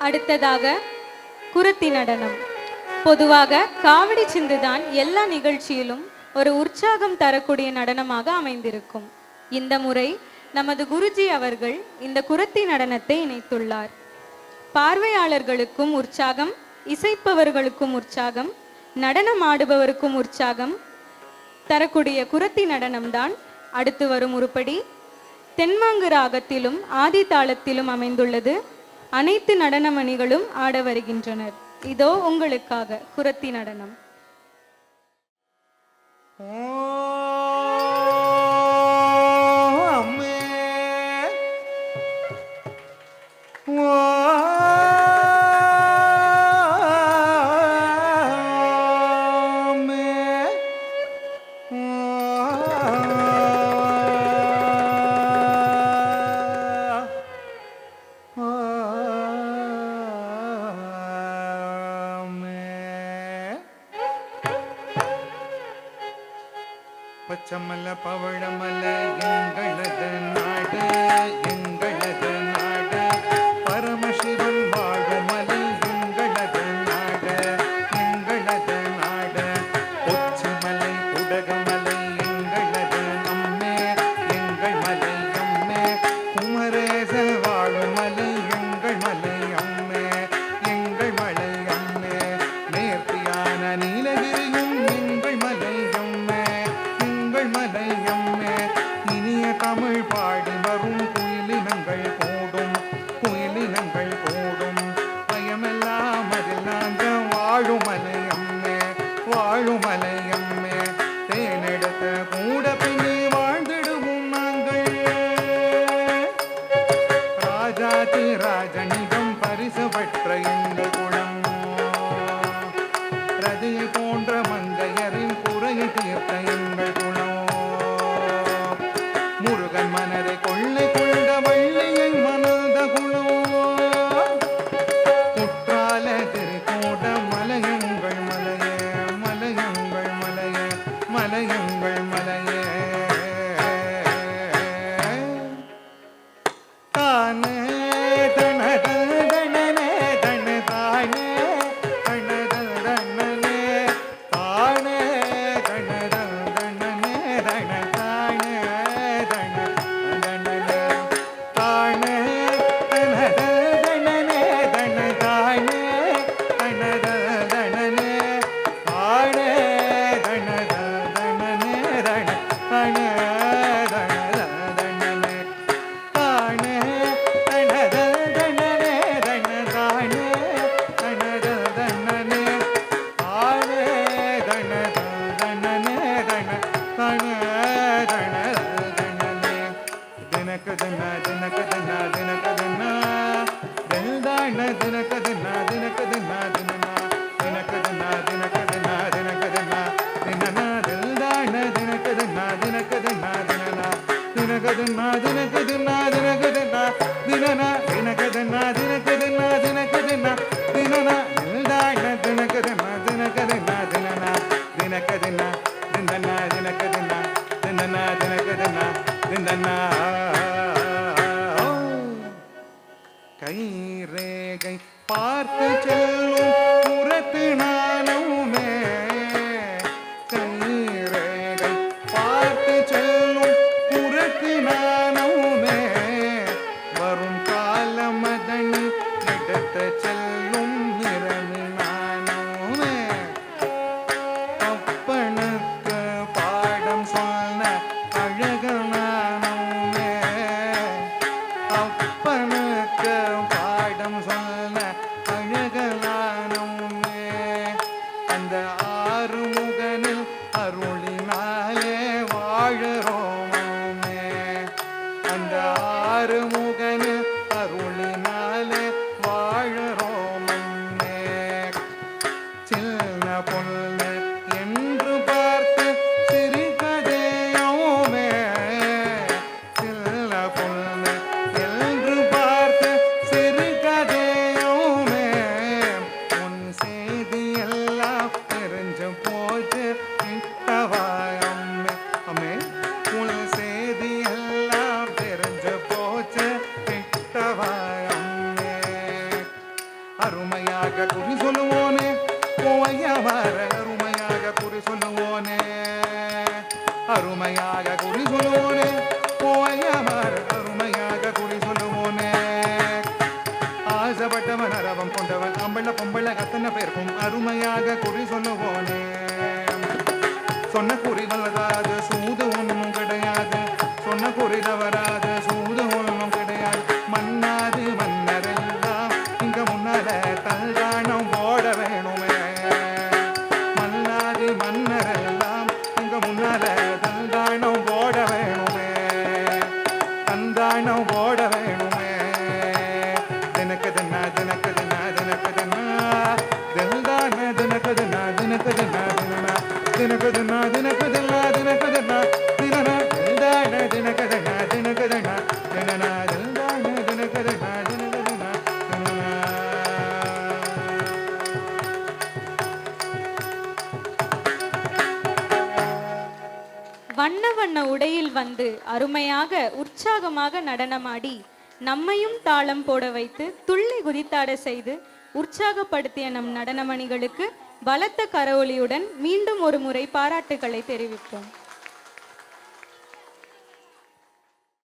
அடுத்ததாக குருத்தி நடனம். பொதுவாக காவடி சிந்துதான் எல்லா நிகழ்ச்சியிலும் ஒரு உற்சாகம் தரக்கூடிய நடனமாக அமைந்திருக்கும். இந்த முறை நமது குருஜி அவர்கள் இந்த குருத்தி நடனத்தை இணைத்துள்ளார். பார்வையாளர்களுக்கும் உற்சாகம், இசைப்பவர்களுக்கும் உற்சாகம், நடனம் ஆடுபவருக்கும் உற்சாகம் தரக்கூடிய குருத்தி நடனம்தான் அடுத்து வரும் உருப்படி. தென்மாங்கு ராகத்திலும் ஆதி தாளத்திலும் அமைந்துள்ளது. அனைத்து நடனமணிகளும் ஆட வருகின்றனர். இதோ உங்களுக்காக குருத்தி நடனம். பச்சமல்ல பவழமல்ல எங்களது நாடு, எங்களது நாடு. பரமசிவன் வாழுமலை எங்களது நாடு, எங்களது நாடு. கொச்சிமலை குடகமலை எங்களது அம்மே, எங்கள் மலை அம்மே. குமரேசன் வாழுமலை எங்கள் மலை அம்மே, எங்கள் மலை அம்மே. நேர்த்தியான நீலகிரியும் எங்கள் மலை அம்மே, மலை அம்மே. இனிய தமிழ் பாடி வரும் குயிலினங்கள் கூடும், குயிலினங்கள் கூடும். பயமெல்லாம் அதில் நாங்கள் வாழும் மலை அம்மே, வாழும் மலை அம்மே. தேனெடுத்த கூட பின்னி வாழ்ந்திடுவோம் நாங்கள். ராஜாதி ராஜனிடம் பரிசு பெற்ற எங்கள் குளம், ரதியை போன்ற மங்கையரின் குறையை தீர்த்த எங்கள் குளம். முருகன் மனதை கொள்ளை கொண்ட வள்ளியை மணந்த குளம். குற்றால திரிகூட மலையங்கள் மலையே, மலையங்கள் மலையே, மலையங்கள் மலையே. தானே தனதல் தனனே தன தானே தனதல் தனனே தானே தனதல் தனனே தன தானே தன தனனே தானே தனதல் தனனே தன தானே தனதல் தனனே தானே தனதல் தனனே தன தானே தனதல் தனனே தானே தனதல் தனனே தன தானே தனதல் தனனே தானே தனதல் தனனே தன தானே தனதல் தனனே. தினக்கு தின தினக்கு தின தினக்கு தின தில்தான தினக்கு தின தினக்கு தின தினனா தினக்கு தின தினக்கு தின தினக்கு தின தினனா தில்தான தினக்கு தின தினக்கு தின தினனா தினக்கு தின தினக்கு தின தினக்கு தின தினனா தினக்கு தின தினக்கு தின தினக்கு தின தினனா தில்தான தினக்கு தின தினக்கு தின தினனா தினக்கு தின தினனா தினக்கு தின தினனா தினக்கு தின தினனா. கைரேகை பார்த்து செல்லும் புறத்து நானுமே, கைரேகை பார்த்து செல்லும் புறத்து நானுமே. வரும் காலமதனி எடுத்து செல்லும் இரவு நானுமே. அப்பனுக்கு பாடம் சொன்ன அழகனானுமே, அப்பனுக்கு பாடம் சொன்ன அழகனானுமே. அந்த ஆறுமுகனில் அருளினாலே வாழறோமே, அந்த ஆறுமுகனில் அருளினாலே வாழறோமே. சின்ன பொண்ணு என்று பார்த்து சிறுகதையோமே, சின்ன பொண்ணு என்று பார்த்து சிறுகதையோமே. அருமையாக குறி சொல்லுவோனே ஓய்யவர அருமையாக குறி சொல்லுவோனே அருமையாக குறி சொல்லுவோனே ஓய்யவர அருமையாக குறி சொல்லுவோனே ஆசைப்பட்டவன் அரவம் கொண்டவன் அம்பள பொம்பள அத்தனை பேருக்கும் அருமையாக குறி சொல்லுவோனே சொன்ன குறி வல்லதாது சூது ஒன்றும் கிடையாது சொன்ன குறி தவறாது சூது ஒன்றும் கிடையாது மன்னாது மன்னரெல்லாம் இங்க முன்னால தல்தானம் போட வேணுமே மன்னாது மன்னரெல்லாம் இங்க முன்னால தல்தானம் போட வேணுமே தந்தானம் போட வேணுமே தினக்கு தின்னா தினக்கு தின்னா தினக்கு தின்னா தில்தான தினக்கு தின்னா தினக்கு தின்னா தினா தினகதனா தினகதனா தினகதனா தினனா தில்தான தினகதனா தினகதனா தினனா தில்தான தினகதனா தினகதனா தினனா வண்ண வண்ண உடையில் வந்து அருமையாக உற்சாகமாக நடனமாடி நம்மையும் தாளம் போட வைத்து துள்ளி குதித்தாட செய்து உற்சாகப்படுத்திய நம் நடனமணிகளுக்கு பலத்த கரவொலியுடன் மீண்டும் ஒரு முறை பாராட்டுக்களை தெரிவிப்போம்.